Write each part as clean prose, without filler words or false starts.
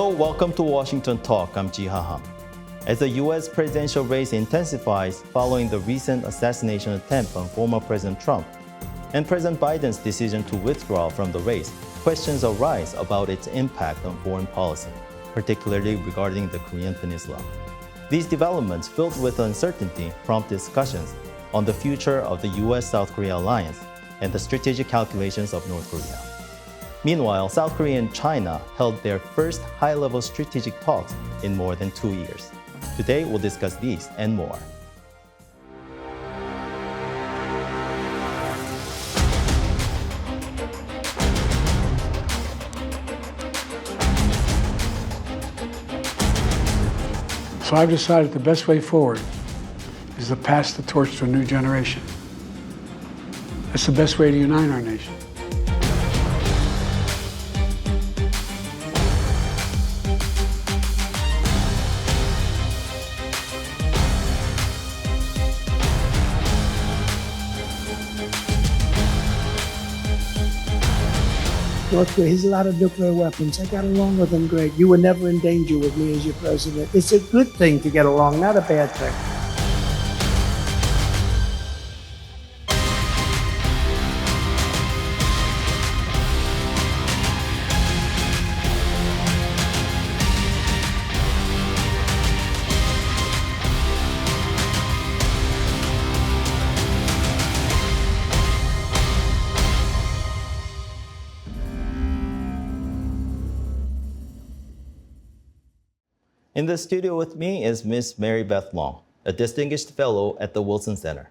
Hello, welcome to Washington Talk. I'm Ji Ha-ham. As the U.S. presidential race intensifies following the recent assassination attempt on former President Trump and President Biden's decision to withdraw from the race, questions arise about its impact on foreign policy, particularly regarding the Korean Peninsula. These developments, filled with uncertainty, prompt discussions on the future of the U.S.-South Korea alliance and the strategic calculations of North Korea. Meanwhile, South Korea and China held their first high-level strategic talks in more than 2 years. Today, we'll discuss these and more. So I've decided the best way forward is to pass the torch to a new generation. That's the best way to unite our nation. North Korea has a lot of nuclear weapons. I got along with them great. You were never in danger with me as your president. It's a good thing to get along, not a bad thing. In the studio with me is Ms. Mary Beth Long, a distinguished fellow at the 윌슨센터.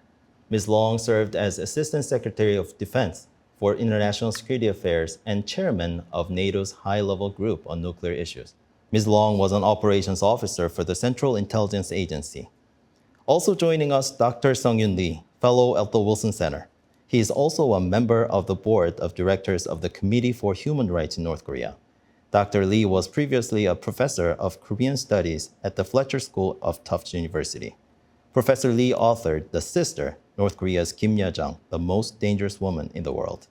Ms. Long served as Assistant Secretary of Defense for International Security Affairs and Chairman of NATO's high-level group on nuclear issues. Ms. Long was an operations officer for the Central Intelligence Agency. Also joining us, Dr. Sung-Yoon Lee, fellow at the 윌슨센터. He is also a member of the board of directors of the Committee for Human Rights in North Korea. Dr. Lee was previously a professor of Korean Studies at the Fletcher School of Tufts University. Professor Lee authored The Sister, North Korea's Kim Ya-jang, the most dangerous woman in the world.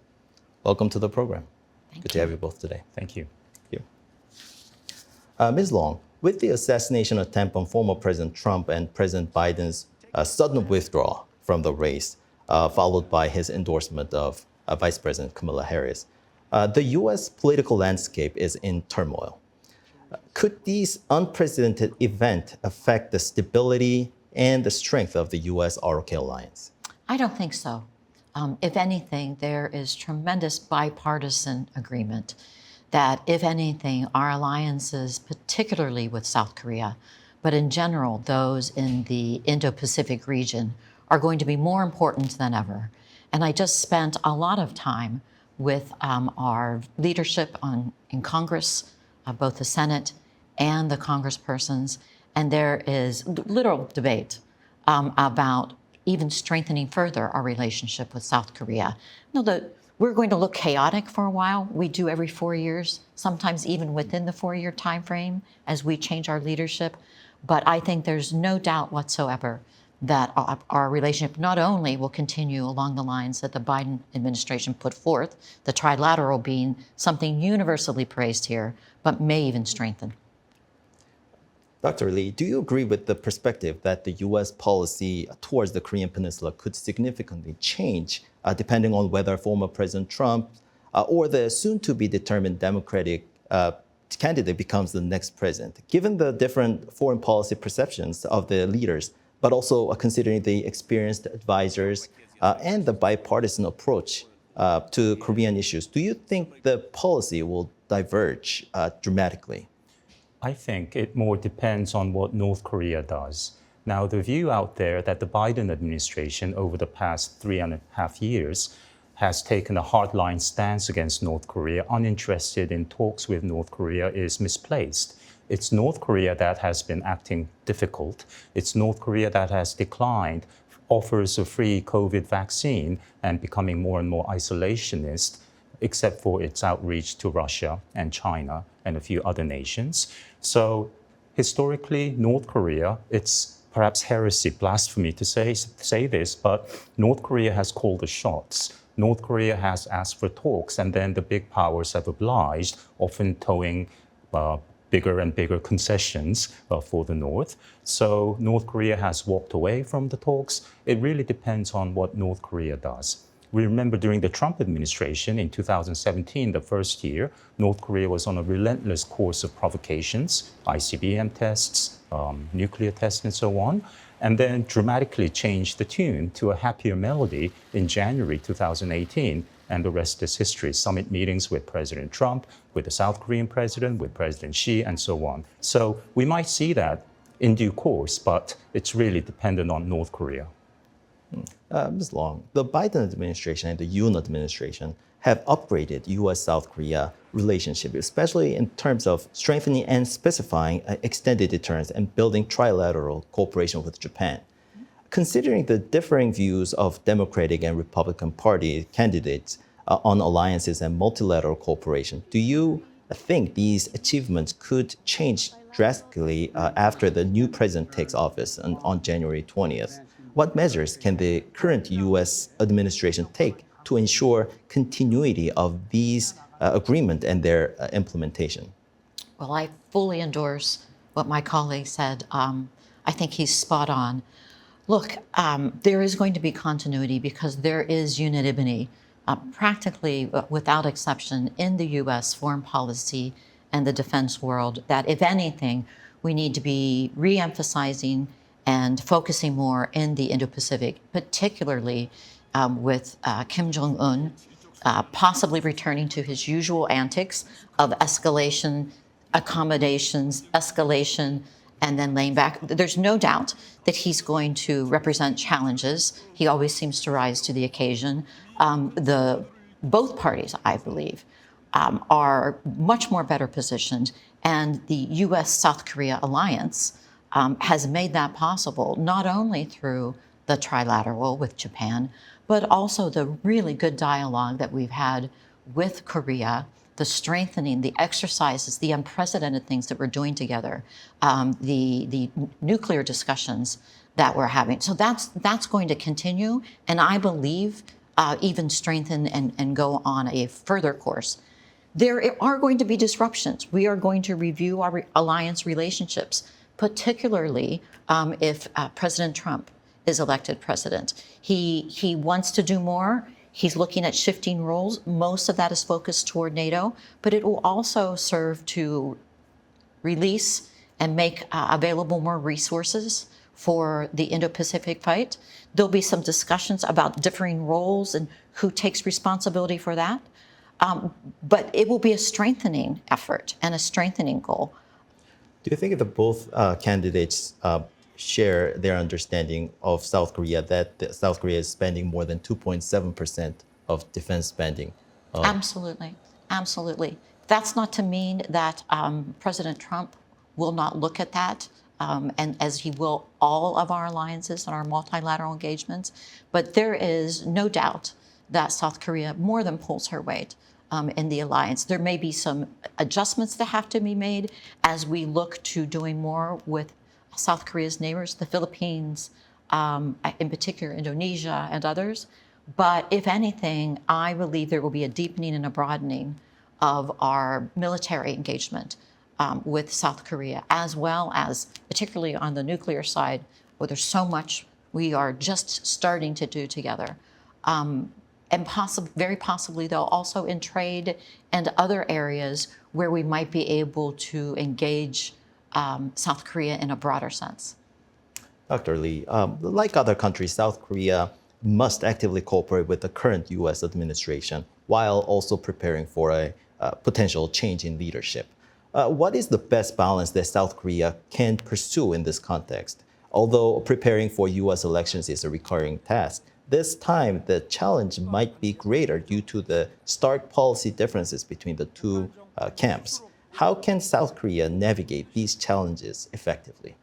Welcome to the program. Good to have you both today. Thank you. Thank you. Ms. Long, with the assassination attempt on former President Trump and President Biden's sudden withdrawal from the race, followed by his endorsement of Vice President Kamala Harris, the U.S. political landscape is in turmoil. Could these unprecedented events affect the stability and the strength of the U.S.-ROK alliance? I don't think so. If anything, there is tremendous bipartisan agreement that, if anything, our alliances, particularly with South Korea, but in general, those in the Indo-Pacific region, are going to be more important than ever. And I just spent a lot of time with our leadership in Congress, both the Senate and the congresspersons, and there is literal debate about even strengthening further our relationship with South Korea. We're going to look chaotic for a while. We do every 4 years, sometimes even within the 4-year time frame as we change our leadership. But I think there's no doubt whatsoever that our relationship not only will continue along the lines that the Biden administration put forth, the trilateral being something universally praised here, but may even strengthen. Dr. Lee, do you agree with the perspective that the U.S. policy towards the Korean Peninsula could significantly change depending on whether former President Trump or the soon-to-be-determined Democratic candidate becomes the next president? Given the different foreign policy perceptions of the leaders, but also considering the experienced advisors and the bipartisan approach to Korean issues, do you think the policy will diverge dramatically? I think it more depends on what North Korea does. Now, the view out there that the Biden administration over the past 3.5 years has taken a hardline stance against North Korea, uninterested in talks with North Korea, is misplaced. It's North Korea that has been acting difficult. It's North Korea that has declined offers of free COVID vaccine and becoming more and more isolationist, except for its outreach to Russia and China and a few other nations. So historically, North Korea, it's perhaps heresy, blasphemy to say this, but North Korea has called the shots. North Korea has asked for talks, and then the big powers have obliged, often towing bigger and bigger concessions for the North. So North Korea has walked away from the talks. It really depends on what North Korea does. We remember during the Trump administration in 2017, the first year, North Korea was on a relentless course of provocations, ICBM tests, nuclear tests, and so on, and then dramatically changed the tune to a happier melody in January 2018. And the rest is history. Summit meetings with President Trump, with the South Korean president, with President Xi, and so on. So we might see that in due course, but it's really dependent on North Korea. Ms. Long, the Biden administration and the Yoon administration have upgraded U.S.-South Korea relationship, especially in terms of strengthening and specifying extended deterrence and building trilateral cooperation with Japan. Considering the differing views of Democratic and Republican Party candidates on alliances and multilateral cooperation, do you think these achievements could change drastically after the new president takes office on January 20th? What measures can the current U.S. administration take to ensure continuity of these agreements and their implementation? Well, I fully endorse what my colleague said. I think he's spot on. Look, there is going to be continuity because there is unanimity, practically without exception, in the U.S. foreign policy and the defense world, that if anything, we need to be re-emphasizing and focusing more in the Indo-Pacific, particularly with Kim Jong-un possibly returning to his usual antics of escalation, accommodations, escalation, and then laying back. There's no doubt that he's going to represent challenges. He always seems to rise to the occasion. Both parties, I believe, are much more better positioned, and the U.S.-South Korea alliance has made that possible, not only through the trilateral with Japan, but also the really good dialogue that we've had with Korea, the strengthening, the exercises, the unprecedented things that we're doing together, the nuclear discussions that we're having. So that's going to continue, and I believe even strengthen and go on a further course. There are going to be disruptions. We are going to review our alliance relationships, particularly if President Trump is elected president. He wants to do more. He's looking at shifting roles. Most of that is focused toward NATO, but it will also serve to release and make available more resources for the Indo-Pacific fight. There'll be some discussions about differing roles and who takes responsibility for that. But it will be a strengthening effort and a strengthening goal. Do you think that both candidates share their understanding of South Korea, that South Korea is spending more than 2.7% of defense spending? Absolutely. Absolutely. That's not to mean that President Trump will not look at that, and as he will all of our alliances and our multilateral engagements. But there is no doubt that South Korea more than pulls her weight in the alliance. There may be some adjustments that have to be made as we look to doing more with South Korea's neighbors, the Philippines, in particular Indonesia and others. But if anything, I believe there will be a deepening and a broadening of our military engagement with South Korea, as well as, particularly on the nuclear side, where there's so much we are just starting to do together. And very possibly, though, also in trade and other areas where we might be able to engage South Korea in a broader sense. Dr. Lee, like other countries, South Korea must actively cooperate with the current U.S. administration while also preparing for a potential change in leadership. What is the best balance that South Korea can pursue in this context? Although preparing for U.S. elections is a recurring task, this time the challenge might be greater due to the stark policy differences between the two camps. How can South Korea navigate these challenges effectively?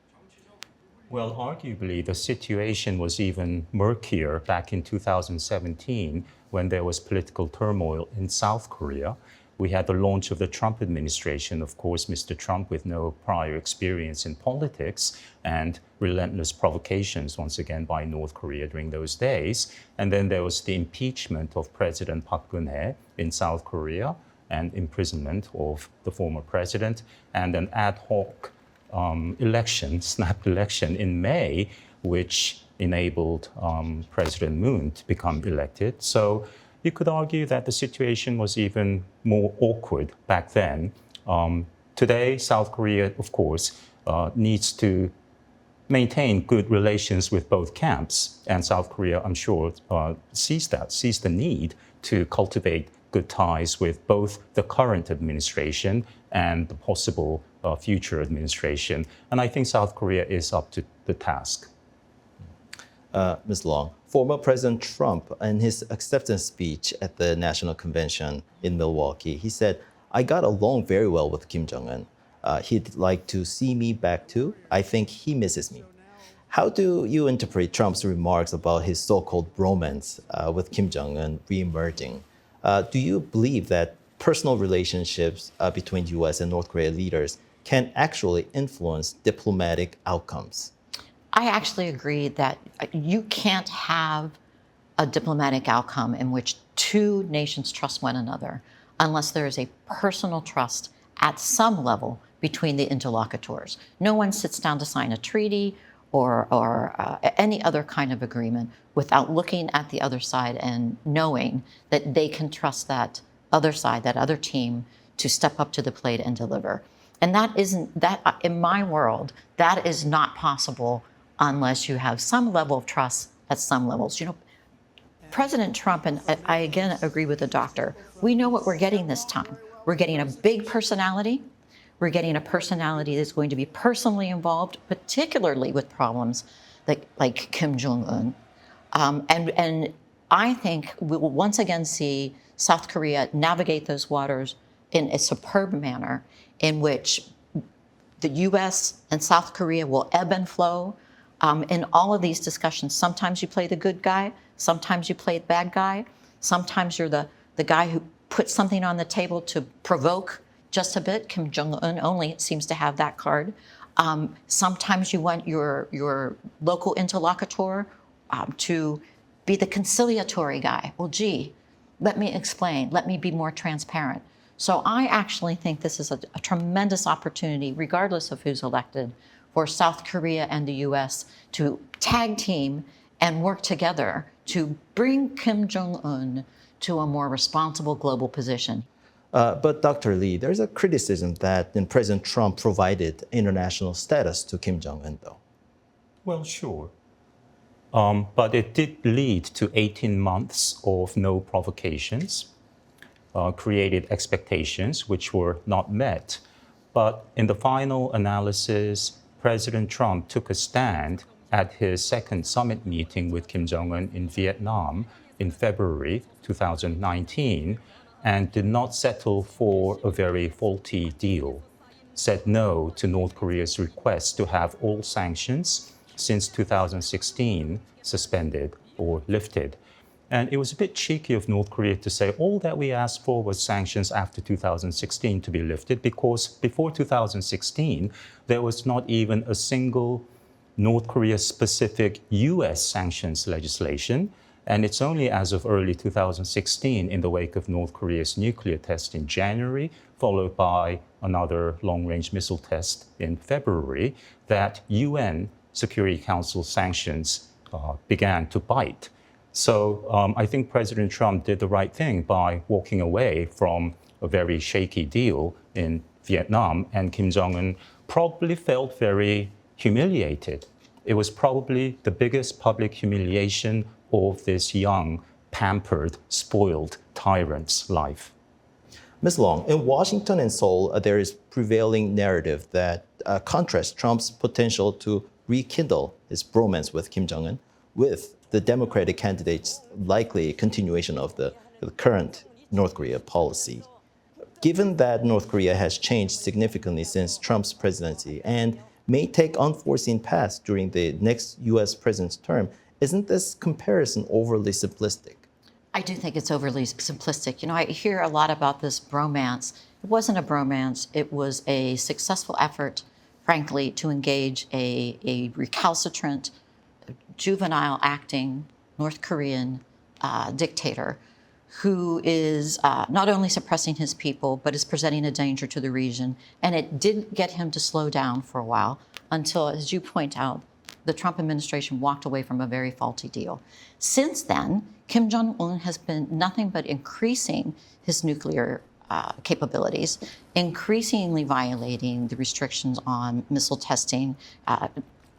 Well, arguably, the situation was even murkier back in 2017 when there was political turmoil in South Korea. We had the launch of the Trump administration, of course, Mr. Trump with no prior experience in politics, and relentless provocations, once again, by North Korea during those days. And then there was the impeachment of President Park Geun-hye in South Korea. and imprisonment of the former president, and an ad hoc snap election in May, which enabled President Moon to become elected. So you could argue that the situation was even more awkward back then. Today, South Korea, of course, needs to maintain good relations with both camps. And South Korea, I'm sure, sees the need to cultivate good ties with both the current administration and the possible future administration. And I think South Korea is up to the task. Ms. Long, former President Trump, in his acceptance speech at the National Convention in Milwaukee, he said, "I got along very well with Kim Jong-un. He'd like to see me back too. I think he misses me." How do you interpret Trump's remarks about his so-called bromance with Kim Jong-un reemerging? Do you believe that personal relationships between U.S. and North Korea leaders can actually influence diplomatic outcomes? I actually agree that you can't have a diplomatic outcome in which two nations trust one another unless there is a personal trust at some level between the interlocutors. No one sits down to sign a treaty or any other kind of agreement without looking at the other side and knowing that they can trust that other side, that other team, to step up to the plate and deliver. And that in my world, that is not possible unless you have some level of trust at some levels. You know, President Trump, and I again agree with the doctor, we know what we're getting this time. We're getting a big personality. We're getting a personality that's going to be personally involved, particularly with problems like Kim Jong-un. And I think we will once again see South Korea navigate those waters in a superb manner in which the U.S. and South Korea will ebb and flow in all of these discussions. Sometimes you play the good guy. Sometimes you play the bad guy. Sometimes you're the guy who puts something on the table to provoke just a bit. Kim Jong-un only seems to have that card. Sometimes you want your local interlocutor to be the conciliatory guy. Well, gee, let me explain. Let me be more transparent. So I actually think this is a tremendous opportunity, regardless of who's elected, for South Korea and the U.S. to tag team and work together to bring Kim Jong-un to a more responsible global position. But Dr. Lee, there's a criticism that President Trump provided international status to Kim Jong-un, though. Well, sure. But it did lead to 18 months of no provocations, created expectations which were not met. But in the final analysis, President Trump took a stand at his second summit meeting with Kim Jong-un in Vietnam in February 2019 and did not settle for a very faulty deal, said no to North Korea's request to have all sanctions since 2016 suspended or lifted. And it was a bit cheeky of North Korea to say all that we asked for was sanctions after 2016 to be lifted, because before 2016, there was not even a single North Korea-specific U.S. sanctions legislation. And it's only as of early 2016, in the wake of North Korea's nuclear test in January, followed by another long-range missile test in February, that UN Security Council sanctions began to bite. So I think President Trump did the right thing by walking away from a very shaky deal in Vietnam, and Kim Jong-un probably felt very humiliated. It was probably the biggest public humiliation of this young, pampered, spoiled tyrant's life. Ms. Long, in Washington and Seoul, there is prevailing narrative that contrasts Trump's potential to rekindle his bromance with Kim Jong-un with the Democratic candidate's likely continuation of the current North Korea policy. Given that North Korea has changed significantly since Trump's presidency and may take unforeseen paths during the next U.S. president's term, isn't this comparison overly simplistic? I do think it's overly simplistic. You know, I hear a lot about this bromance. It wasn't a bromance. It was a successful effort, frankly, to engage a recalcitrant, juvenile acting North Korean dictator who is not only suppressing his people, but is presenting a danger to the region. And it did get him to slow down for a while until, as you point out, the Trump administration walked away from a very faulty deal. Since then, Kim Jong-un has been nothing but increasing his nuclear capabilities, increasingly violating the restrictions on missile testing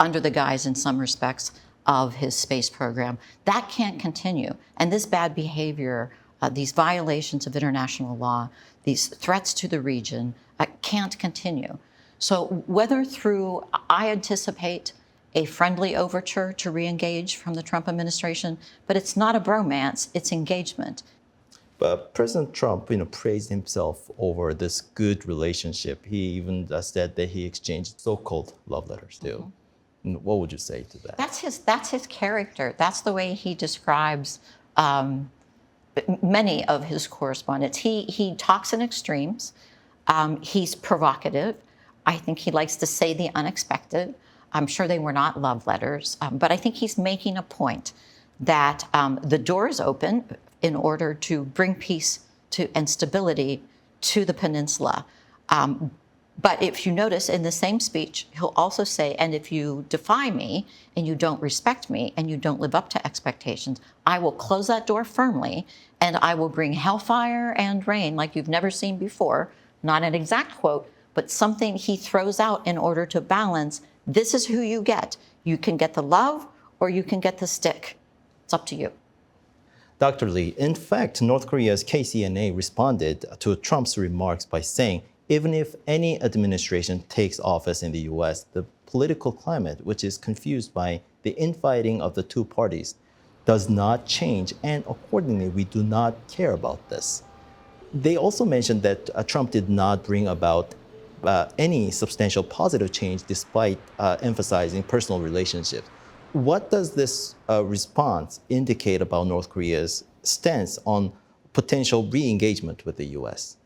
under the guise, in some respects, of his space program. That can't continue. And this bad behavior, these violations of international law, these threats to the region can't continue. So whether through, I anticipate a friendly overture to re-engage from the Trump administration, but it's not a bromance, it's engagement. But President Trump, praised himself over this good relationship. He even said that he exchanged so-called love letters too. What would you say to that? That's his character. That's the way he describes many of his correspondents. He talks in extremes. He's provocative. I think he likes to say the unexpected. I'm sure they were not love letters, but I think he's making a point that the door is open in order to bring peace and stability to the peninsula. But if you notice in the same speech, he'll also say, and if you defy me and you don't respect me and you don't live up to expectations, I will close that door firmly and I will bring hellfire and rain like you've never seen before. Not an exact quote, but something he throws out in order to balance. This is who you get. You can get the love or you can get the stick. It's up to you. Dr. Lee, in fact, North Korea's KCNA responded to Trump's remarks by saying, even if any administration takes office in the U.S., the political climate, which is confused by the infighting of the two parties, does not change, and accordingly, we do not care about this. They also mentioned that Trump did not bring about any substantial positive change despite emphasizing personal relationships. What does this response indicate about North Korea's stance on potential re-engagement with the U.S.?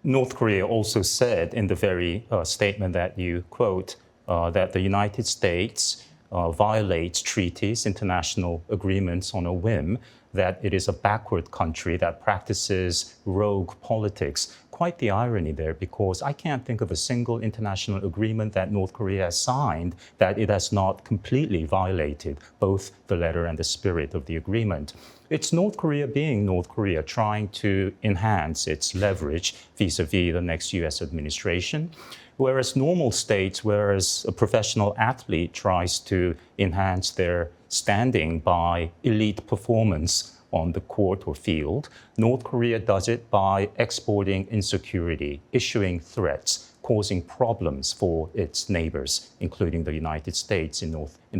North Korea also said in the very statement that you quote that the United States violates treaties, international agreements on a whim, that it is a backward country that practices rogue politics. Quite the irony there, because I can't think of a single international agreement that North Korea has signed that it has not completely violated, both the letter and the spirit of the agreement. It's North Korea being North Korea, trying to enhance its leverage vis-a-vis the next US administration. Whereas normal states, whereas a professional athlete tries to enhance their standing by elite performance on the court or field, North Korea does it by exporting insecurity, issuing threats, causing problems for its neighbors, including the United States in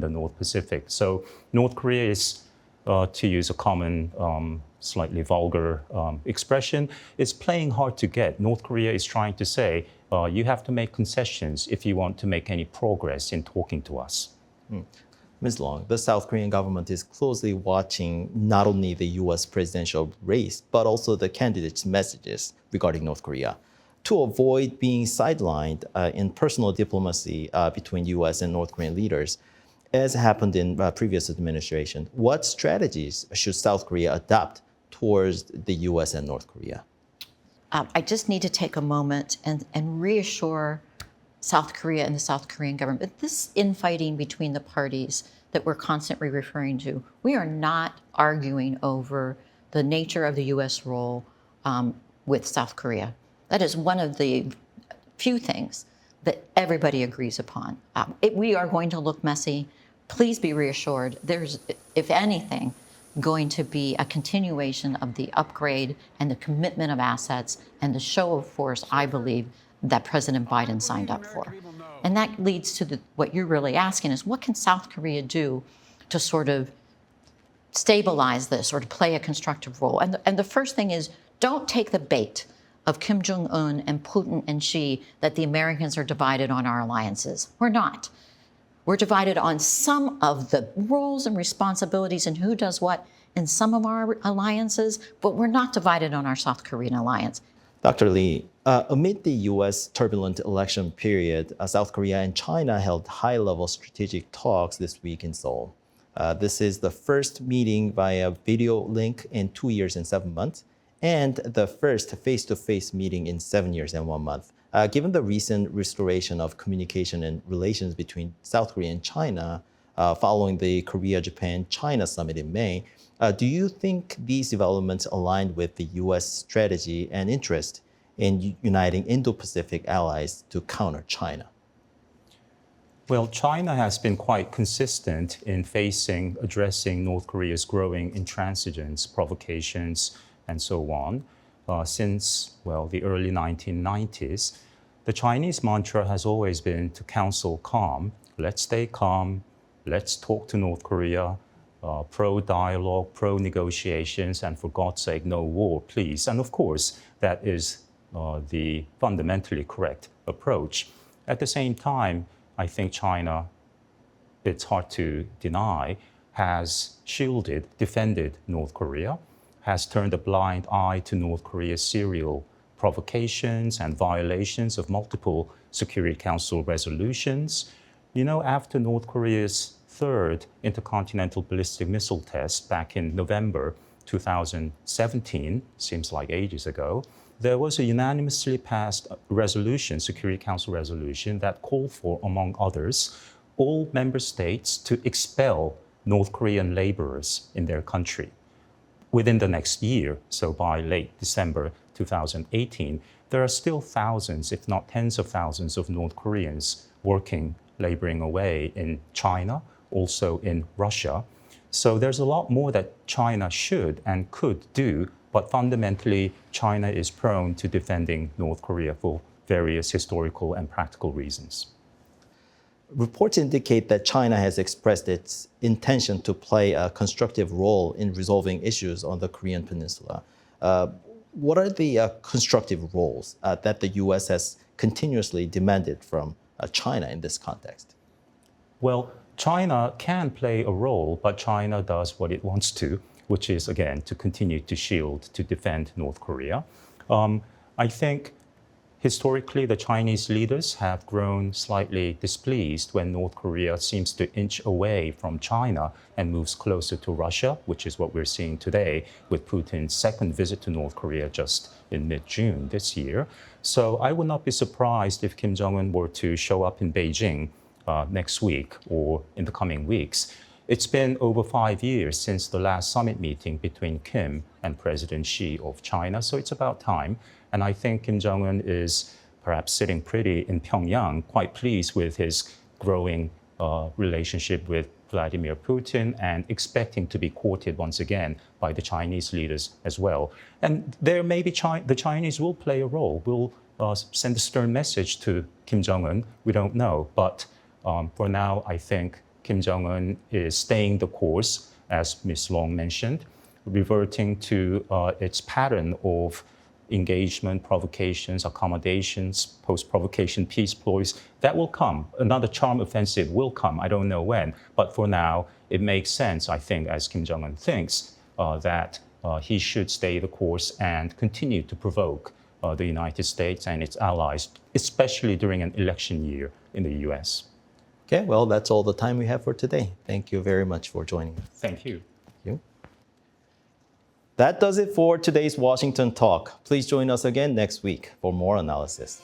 the North Pacific. So North Korea is, to use a common, slightly vulgar expression, is playing hard to get. North Korea is trying to say, you have to make concessions if you want to make any progress in talking to us. Ms. Long, the South Korean government is closely watching not only the U.S. presidential race, but also the candidates' messages regarding North Korea. To avoid being sidelined in personal diplomacy between U.S. and North Korean leaders, as happened in previous administration, what strategies should South Korea adopt towards the U.S. and North Korea? I just need to take a moment and reassure South Korea and the South Korean government. This infighting between the parties that we're constantly referring to, we are not arguing over the nature of the U.S. role with South Korea. That is one of the few things that everybody agrees upon. We are going to look messy. Please be reassured. There's, if anything, going to be a continuation of the upgrade and the commitment of assets and the show of force, I believe, that President Biden signed up for. And that leads to what you're really asking is, what can South Korea do to sort of stabilize this or to play a constructive role? And the first thing is, don't take the bait of Kim Jong-un and Putin and Xi that the Americans are divided on our alliances. We're not. We're divided on some of the roles and responsibilities and who does what in some of our alliances, but we're not divided on our South Korean alliance. Dr. Lee, amid the U.S. turbulent election period, South Korea and China held high-level strategic talks this week in Seoul. This is the first meeting via video link in 2 years and 7 months, and the first face-to-face meeting in 7 years and 1 month. Given the recent restoration of communication and relations between South Korea and China following the Korea-Japan-China summit in May, do you think these developments aligned with the U.S. strategy and interest in uniting Indo-Pacific allies to counter China? Well, China has been quite consistent in addressing North Korea's growing intransigence, provocations, and so on since, the early 1990s. The Chinese mantra has always been to counsel calm. Let's stay calm. Let's talk to North Korea. Pro-dialogue, pro-negotiations, and for God's sake, no war, please. And of course, that is the fundamentally correct approach. At the same time, I think China, it's hard to deny, has defended North Korea, has turned a blind eye to North Korea's serial provocations and violations of multiple Security Council resolutions. After North Korea's third intercontinental ballistic missile test back in November 2017, seems like ages ago, there was a unanimously passed resolution, Security Council resolution, that called for, among others, all member states to expel North Korean laborers in their country within the next year. So by late December 2018, there are still thousands, if not tens of thousands, of North Koreans laboring away in China, also in Russia. So there's a lot more that China should and could do, but fundamentally, China is prone to defending North Korea for various historical and practical reasons. Reports indicate that China has expressed its intention to play a constructive role in resolving issues on the Korean Peninsula. What are the constructive roles that the U.S. has continuously demanded from China in this context? Well, China can play a role, but China does what it wants to, which is, again, to continue to shield, to defend North Korea. I think historically the Chinese leaders have grown slightly displeased when North Korea seems to inch away from China and moves closer to Russia, which is what we're seeing today with Putin's second visit to North Korea just in mid-June this year. So I would not be surprised if Kim Jong-un were to show up in Beijing next week or in the coming weeks. It's been over 5 years since the last summit meeting between Kim and President Xi of China, so it's about time. And I think Kim Jong-un is perhaps sitting pretty in Pyongyang, quite pleased with his growing relationship with Vladimir Putin and expecting to be courted once again by the Chinese leaders as well. And there maybe the Chinese will play a role, will send a stern message to Kim Jong-un, we don't know. But for now, I think Kim Jong-un is staying the course, as Ms. Long mentioned, reverting to its pattern of engagement, provocations, accommodations, post-provocation peace ploys. That will come. Another charm offensive will come. I don't know when. But for now, it makes sense, I think, as Kim Jong-un thinks, that he should stay the course and continue to provoke the United States and its allies, especially during an election year in the US. Okay, well, that's all the time we have for today. Thank you very much for joining us. Thank you. Thank you. That does it for today's Washington Talk. Please join us again next week for more analysis.